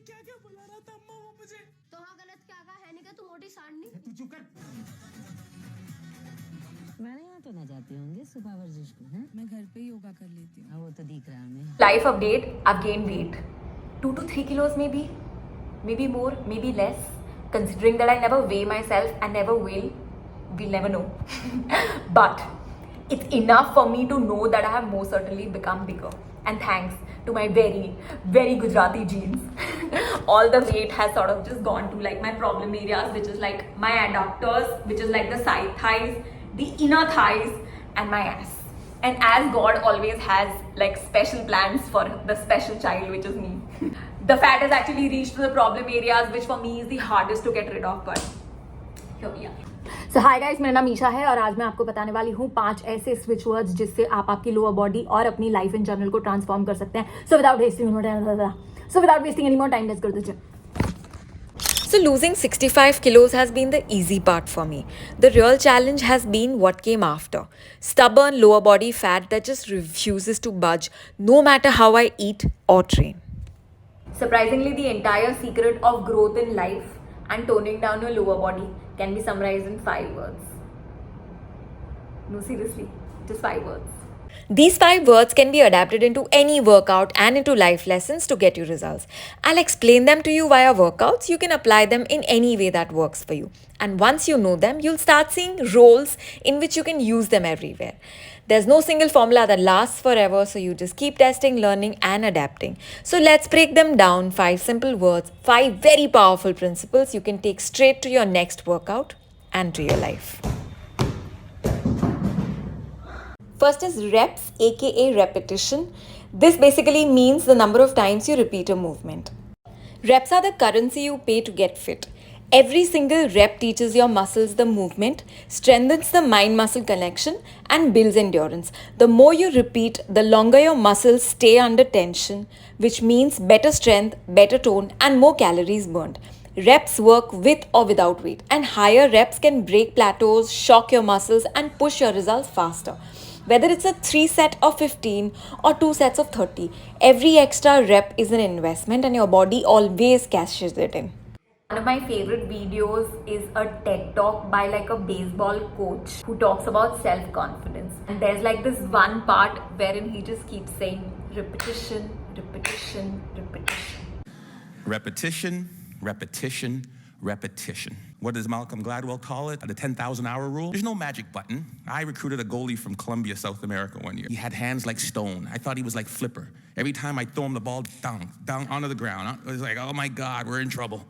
क्या क्या बुला रहा था अम्मा वो मुझे। तो हाँ गलत क्या कहा है नहीं क्या तू मोटी सांडनी। तू चुप कर। मैंने यहाँ तो ना जाती होंगे सुबह वर्जिश को हैं? मैं घर पे योगा कर लेती हूँ। हाँ वो तो दिख रहा हमें। Life update, I've gained weight. 2 to 3 kilos maybe more, maybe less. Considering that I never weigh myself and never will, we'll never know. But it's enough for me to know that I have most certainly become bigger. And thanks to my very, very Gujarati genes, all the weight has sort of just gone to like my problem areas, which is like my adductors, which is like the side thighs, the inner thighs, and my ass. And as God always has like special plans for the special child, which is me, the fat has actually reached to the problem areas, which for me is the hardest to get rid of. But here we are. So hi guys, मेरा नाम ईशा है और आज मैं आपको बताने वाली हूँ 5 ऐसे स्विच वर्ड्स जिससे आप आपकी लोअर बॉडी और अपनी लाइफ इन जनरल को ट्रांसफॉर्म कर सकते हैं. So without wasting any more time, let's go to the gym. So losing 65 kilos has been the easy part for me. The real challenge has been what came after. Stubborn lower body fat that just refuses to budge no matter how I eat or train. Surprisingly, the entire secret of growth in life and toning down your lower body can be summarized in 5 words. No, seriously, just 5 words. These 5 words can be adapted into any workout and into life lessons to get you results. I'll explain them to you via workouts. You can apply them in any way that works for you. And once you know them, you'll start seeing roles in which you can use them everywhere. There's no single formula that lasts forever, so you just keep testing, learning, and adapting. So let's break them down. 5 simple words, 5 very powerful principles you can take straight to your next workout and to your life. First is reps, aka repetition. This basically means the number of times you repeat a movement. Reps are the currency you pay to get fit. Every single rep teaches your muscles the movement, strengthens the mind-muscle connection, and builds endurance. The more you repeat, the longer your muscles stay under tension, which means better strength, better tone, and more calories burned. Reps work with or without weight, and higher reps can break plateaus, shock your muscles, and push your results faster. Whether it's a 3 set of 15 or 2 sets of 30, every extra rep is an investment and your body always cashes it in. One of my favorite videos is a TED talk by like a baseball coach who talks about self-confidence. And there's like this one part wherein he just keeps saying repetition, repetition, repetition. Repetition, repetition, repetition. What does Malcolm Gladwell call it? The 10,000 hour rule? There's no magic button. I recruited a goalie from Colombia, South America one year. He had hands like stone. I thought he was like Flipper. Every time I throw him the ball, down onto the ground. It was like, oh my God, we're in trouble.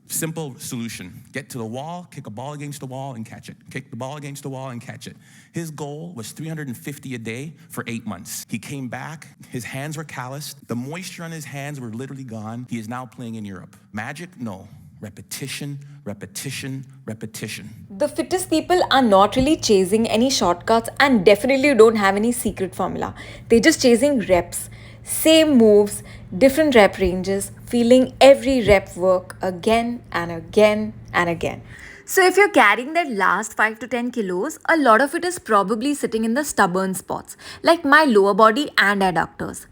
Simple solution. Get to the wall, kick a ball against the wall and catch it. Kick the ball against the wall and catch it. His goal was 350 a day for 8 months. He came back, his hands were calloused. The moisture on his hands were literally gone. He is now playing in Europe. Magic? No. Repetition, repetition, repetition. The fittest people are not really chasing any shortcuts and definitely don't have any secret formula. They're just chasing reps. Same moves, different rep ranges, feeling every rep work again and again and again. So if you're carrying that last 5 to 10 kilos, a lot of it is probably sitting in the stubborn spots, like my lower body and adductors.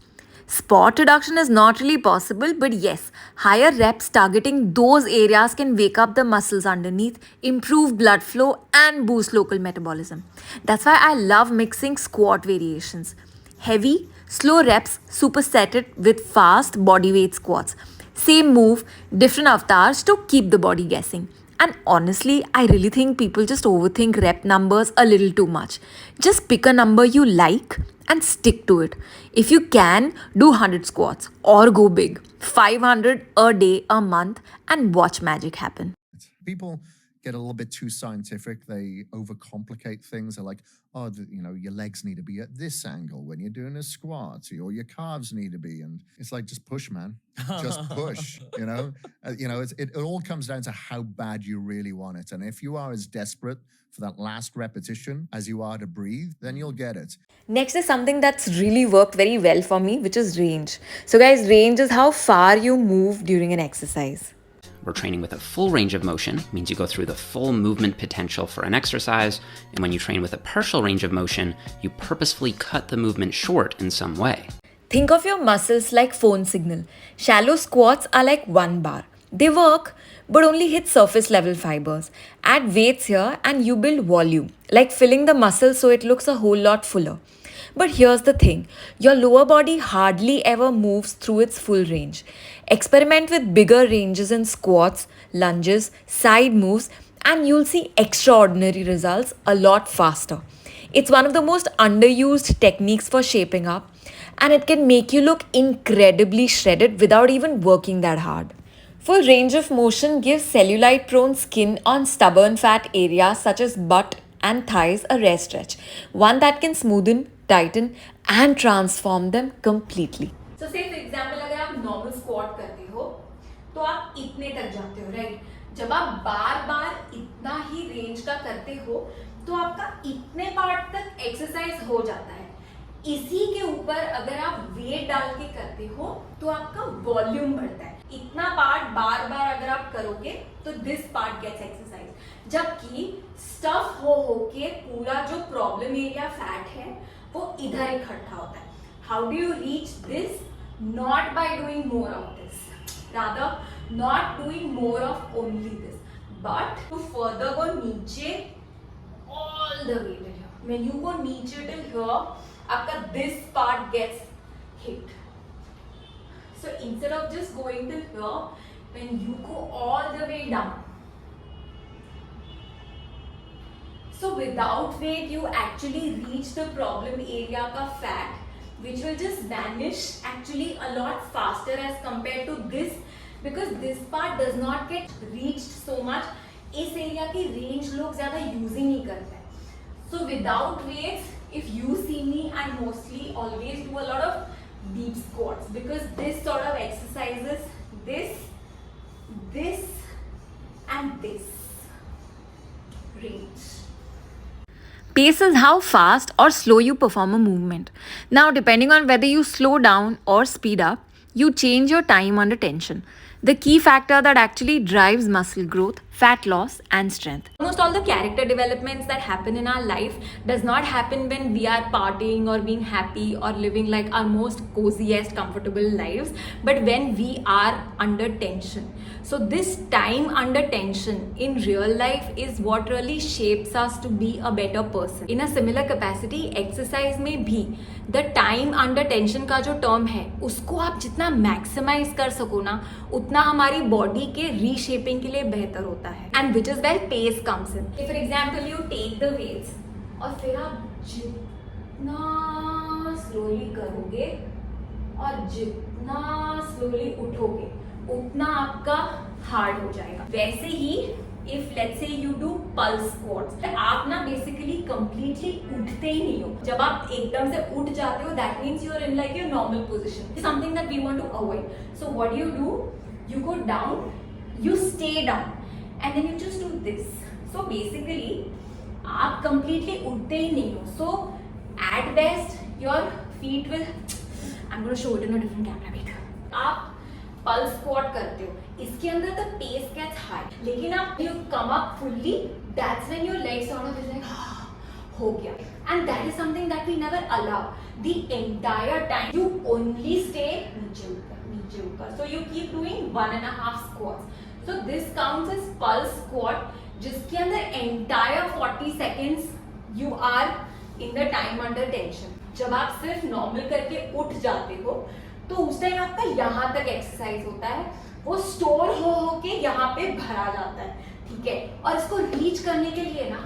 Spot reduction is not really possible, but yes, higher reps targeting those areas can wake up the muscles underneath, improve blood flow, and boost local metabolism. That's why I love mixing squat variations. Heavy, slow reps superset it with fast bodyweight squats. Same move, different avatars to keep the body guessing. And honestly, I really think people just overthink rep numbers a little too much. Just pick a number you like and stick to it. If you can, do 100 squats or go big. 500 a day, a month, and watch magic happen. People get a little bit too scientific. They overcomplicate things. They're like, oh, your legs need to be at this angle when you're doing a squat, or your calves need to be. And it's like, just push, man. Just push, it all comes down to how bad you really want it. And if you are as desperate for that last repetition as you are to breathe, then you'll get it. Next is something that's really worked very well for me, which is range. So guys, range is how far you move during an exercise. We're training with a full range of motion, means you go through the full movement potential for an exercise, and when you train with a partial range of motion, you purposefully cut the movement short in some way. Think of your muscles like phone signal. Shallow squats are like 1 bar. They work, but only hit surface level fibers. Add weights here and you build volume, like filling the muscle so it looks a whole lot fuller. But here's the thing, your lower body hardly ever moves through its full range. Experiment with bigger ranges in squats, lunges, side moves, and you'll see extraordinary results a lot faster. It's one of the most underused techniques for shaping up, and it can make you look incredibly shredded without even working that hard. Full range of motion gives cellulite prone skin on stubborn fat areas such as butt and thighs a rare stretch, one that can smoothen, tighten, and transform them completely. So say for example अगर आप normal squat करते हो तो आप इतने तक जाते हो, राइट? जब आप बार बार इतना ही रेंज का करते हो तो आपका इतने पार्ट तक एक्सरसाइज हो जाता है. इसी के ऊपर अगर आप वेट डाल के करते हो तो आपका वॉल्यूम बढ़ता है. इतना पार्ट बार बार अगर आप करोगे तो दिस पार्ट गेट्स एक्सरसाइज, जबकि स्टफ हो के पूरा जो प्रॉब्लम एरिया फैट है वो इधर इकट्ठा होता है. How do you reach this? Not by doing more of this, rather not doing more of only this, but to further go नीचे all the way till here. When you go नीचे till here, आपका this part gets hit. So instead of just going till here, when you go all the way down, so without weight you actually reach the problem area का fat, which will just vanish actually a lot faster as compared to this, because this part does not get reached so much. इस area की range लोग ज़्यादा use ही नहीं करते हैं. So without weights, if you see me, I mostly always do a lot of deep squats because this sort of exercises this and this range. Pace is how fast or slow you perform a movement. Now, depending on whether you slow down or speed up, you change your time under tension. The key factor that actually drives muscle growth, fat loss, and strength. Almost all the character developments that happen in our life does not happen when we are partying or being happy or living like our most coziest, comfortable lives, but when we are under tension. So this time under tension in real life is what really shapes us to be a better person. In a similar capacity, exercise में भी the time under tension का जो term है, उसको आप जितना maximize कर सको ना, उतना हमारी body के reshaping के लिए बेहतर होता है. And which is where pace comes in. If for example you take the weights और फिर आप जितना slowly करोगे और जितना slowly उठोगे उतना आपका हार्ड हो जाएगा. वैसे ही if let's say you do pulse squats, आप ना basically completely उठते ही नहीं हो. जब आप एकदम से उठ जाते हो, that means you are in like your normal position. It's something that we want to avoid. So what do? You go down, you stay down, and then you just do this. So basically, आप completely उठते ही नहीं हो. So at best, your feet will. I'm going to show it in a different camera. Wait. आप pulse squat करते हो, इसके अंदर the pace gets high, लेकिन आप you come up fully, that's when your legs sort of is like हो गया. And that is something that we never allow. The entire time you only stay नीचे ऊपर. So you keep doing 1.5 squats. So this counts as pulse squat, जिसके अंदर entire 40 seconds you are in the time under tension. जब आप सिर्फ normal करके उठ जाते हो तो उस टाइम आपका यहाँ तक एक्सरसाइज होता है, वो स्टोर हो के यहाँ पे भरा जाता है. ठीक है, और इसको रीच करने के लिए ना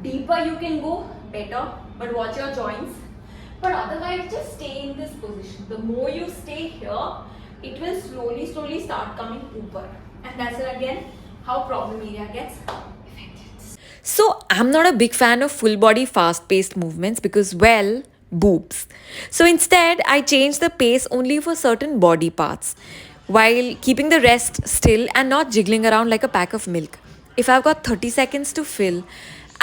deeper you can go better, but watch your joints. But otherwise just stay in this position. The more you stay here, it will slowly start coming ऊपर, and that's again how problem area gets affected. So I'm not a big fan of full body fast paced movements because, well, boobs. So instead, I change the pace only for certain body parts while keeping the rest still and not jiggling around like a pack of milk. If I've got 30 seconds to fill,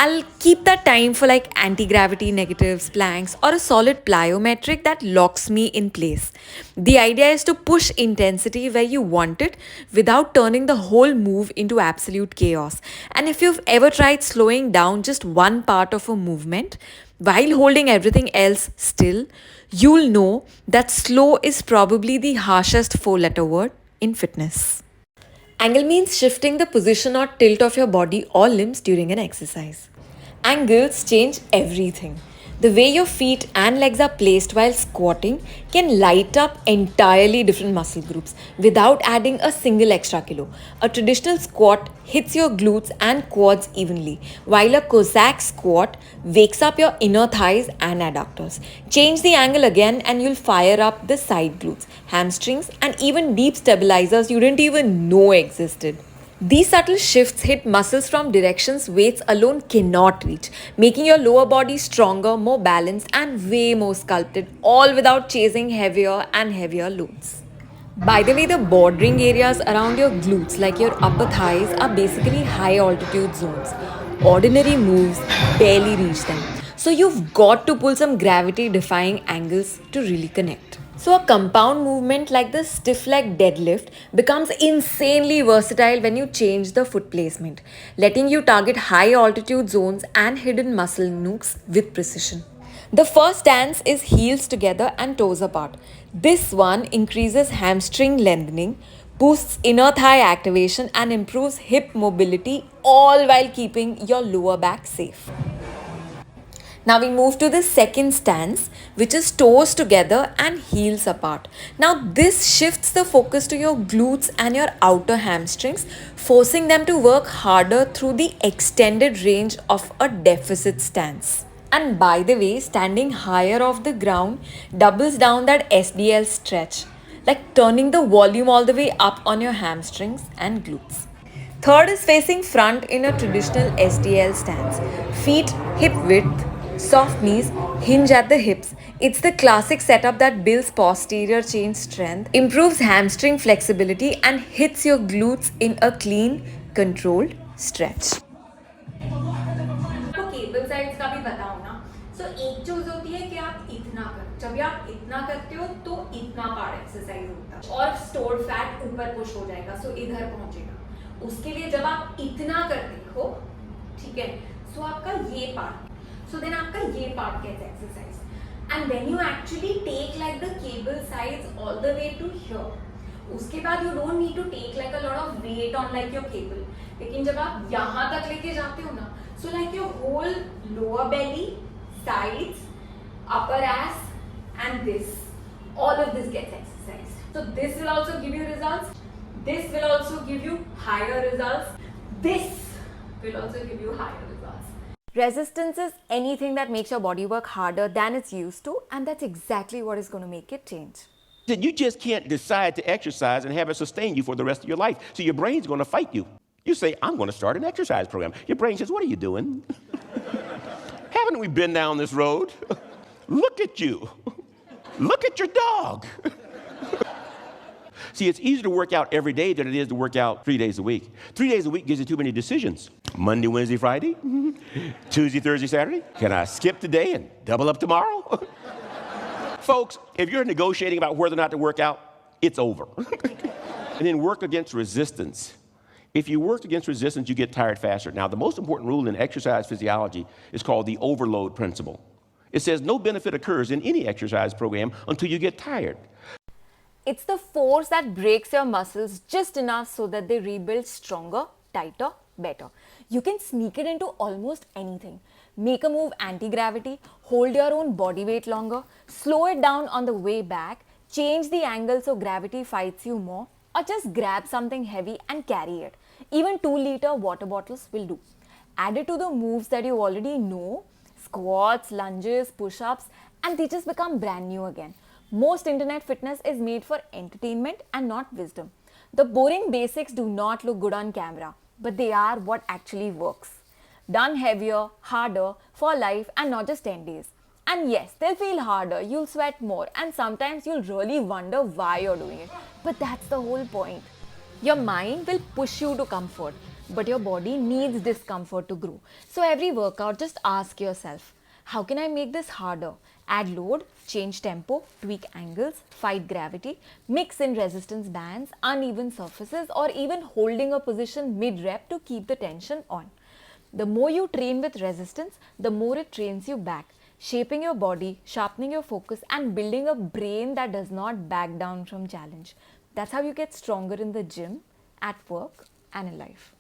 I'll keep that time for like anti-gravity negatives, planks, or a solid plyometric that locks me in place. The idea is to push intensity where you want it without turning the whole move into absolute chaos. And if you've ever tried slowing down just one part of a movement, while holding everything else still, you'll know that slow is probably the harshest 4-letter word in fitness. Angle means shifting the position or tilt of your body or limbs during an exercise. Angles change everything. The way your feet and legs are placed while squatting can light up entirely different muscle groups without adding a single extra kilo. A traditional squat hits your glutes and quads evenly, while a Cossack squat wakes up your inner thighs and adductors. Change the angle again and you'll fire up the side glutes, hamstrings, and even deep stabilizers you didn't even know existed. These subtle shifts hit muscles from directions weights alone cannot reach, making your lower body stronger, more balanced, and way more sculpted, all without chasing heavier and heavier loads. By the way, the bordering areas around your glutes, like your upper thighs, are basically high altitude zones. Ordinary moves barely reach them. So you've got to pull some gravity defying angles to really connect. So a compound movement like the stiff leg deadlift becomes insanely versatile when you change the foot placement, letting you target high altitude zones and hidden muscle nooks with precision. The first stance is heels together and toes apart. This one increases hamstring lengthening, boosts inner thigh activation, and improves hip mobility, all while keeping your lower back safe. Now we move to the second stance, which is toes together and heels apart. Now this shifts the focus to your glutes and your outer hamstrings, forcing them to work harder through the extended range of a deficit stance. And by the way, standing higher off the ground doubles down that SDL stretch, like turning the volume all the way up on your hamstrings and glutes. Third is facing front in a traditional SDL stance. Feet hip width, soft knees, hinge at the hips. It's the classic setup that builds posterior chain strength, improves hamstring flexibility, and hits your glutes in a clean, controlled stretch. आपको cable sides का भी बताऊं ना, सो एक चीज होती है कि आप इतना कर, जब आप इतना करते हो तो इतना पार्ट एक्सरसाइज होता है और स्टोर्ड फैट ऊपर पुश हो जाएगा, सो इधर पहुंचेगा. उसके लिए जब आप इतना करते हो, ठीक है, सो आपका ये पार्ट, so then आपका ये part gets exercised, and when you actually take like the cable sides all the way to here, उसके बाद you don't need to take like a lot of weight on like your cable. लेकिन जब आप यहाँ तक लेके जाते हो ना, so like your whole lower belly, sides, upper ass, and this, all of this gets exercised. So this will also give you results. This will also give you higher results. This will also give you higher results. Resistance is anything that makes your body work harder than it's used to, and that's exactly what is going to make it change. You just can't decide to exercise and have it sustain you for the rest of your life. So your brain's going to fight you. You say, I'm going to start an exercise program. Your brain says, what are you doing? Haven't we been down this road? Look at you. Look at your dog. See, it's easier to work out every day than it is to work out 3 days a week. 3 days a week gives you too many decisions. Monday, Wednesday, Friday, Tuesday, Thursday, Saturday. Can I skip today and double up tomorrow? Folks, if you're negotiating about whether or not to work out, it's over. And then work against resistance. If you work against resistance, you get tired faster. Now, the most important rule in exercise physiology is called the overload principle. It says no benefit occurs in any exercise program until you get tired. It's the force that breaks your muscles just enough so that they rebuild stronger, tighter, better. You can sneak it into almost anything. Make a move anti-gravity, hold your own body weight longer, slow it down on the way back, change the angle so gravity fights you more, or just grab something heavy and carry it. Even 2-liter water bottles will do. Add it to the moves that you already know, squats, lunges, push-ups, and they just become brand new again. Most internet fitness is made for entertainment and not wisdom. The boring basics do not look good on camera, but they are what actually works. Done heavier, harder, for life, and not just 10 days. And yes, they'll feel harder, you'll sweat more, and sometimes you'll really wonder why you're doing it. But that's the whole point. Your mind will push you to comfort, but your body needs discomfort to grow. So every workout, just ask yourself, how can I make this harder? Add load, change tempo, tweak angles, fight gravity, mix in resistance bands, uneven surfaces, or even holding a position mid-rep to keep the tension on. The more you train with resistance, the more it trains you back. shaping your body, sharpening your focus, and building a brain that does not back down from challenge. That's how you get stronger in the gym, at work, and in life.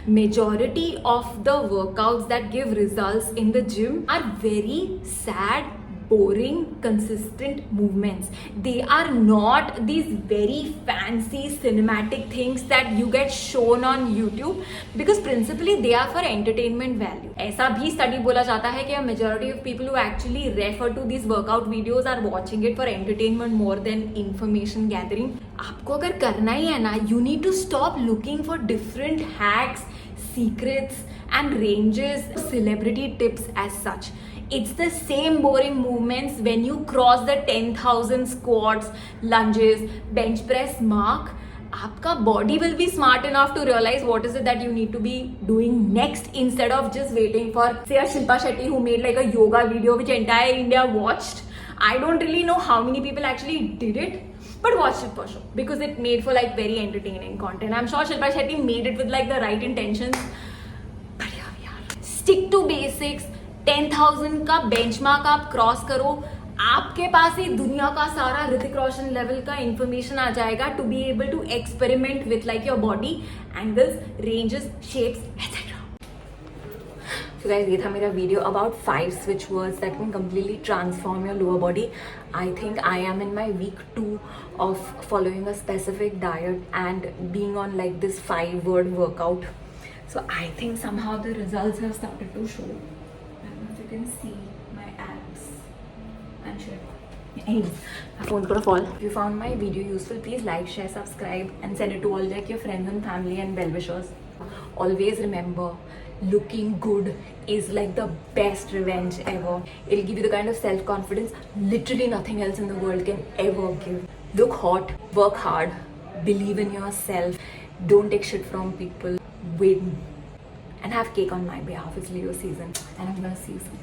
Majority of the workouts that give results in the gym are very sad, boring, consistent movements. They are not these very fancy cinematic things that you get shown on YouTube, because principally they are for entertainment value. ऐसा भी study बोला जाता है कि a majority of people who actually refer to these workout videos are watching it for entertainment more than information gathering. आपको अगर करना ही है ना, you need to stop looking for different hacks, secrets and ranges, celebrity tips as such. It's the same boring movements when you cross the 10,000 squats, lunges, bench press mark. आपका body will be smart enough to realize what is it that you need to be doing next, instead of just waiting for, say, a Shilpa Shetty who made like a yoga video which entire India watched. I don't really know how many people actually did it, but watched it for sure because it made for like very entertaining content. I'm sure Shilpa Shetty made it with like the right intentions. But here we are. Stick to basics. 10,000 का benchmark आप cross करो, आपके पास ही दुनिया का सारा Hrithik Roshan level का information आ जाएगा to be able to experiment with like your body, angles, ranges, shapes etcetera. So guys, ये था मेरा video about 5 switch words that can completely transform your lower body. I think I am in my week 2 of following a specific diet and being on like this 5-word workout. So I think somehow the results have started to show. You can see my abs and shit. Anyways, my phone's gonna fall. If you found my video useful, please like, share, subscribe and send it to all like your friends and family and well-wishers. Always remember, looking good is like the best revenge ever. It'll give you the kind of self-confidence literally nothing else in the world can ever give. Look hot, work hard, believe in yourself, don't take shit from people, win. And have cake on my behalf. It's Leo season and I'm gonna see you soon.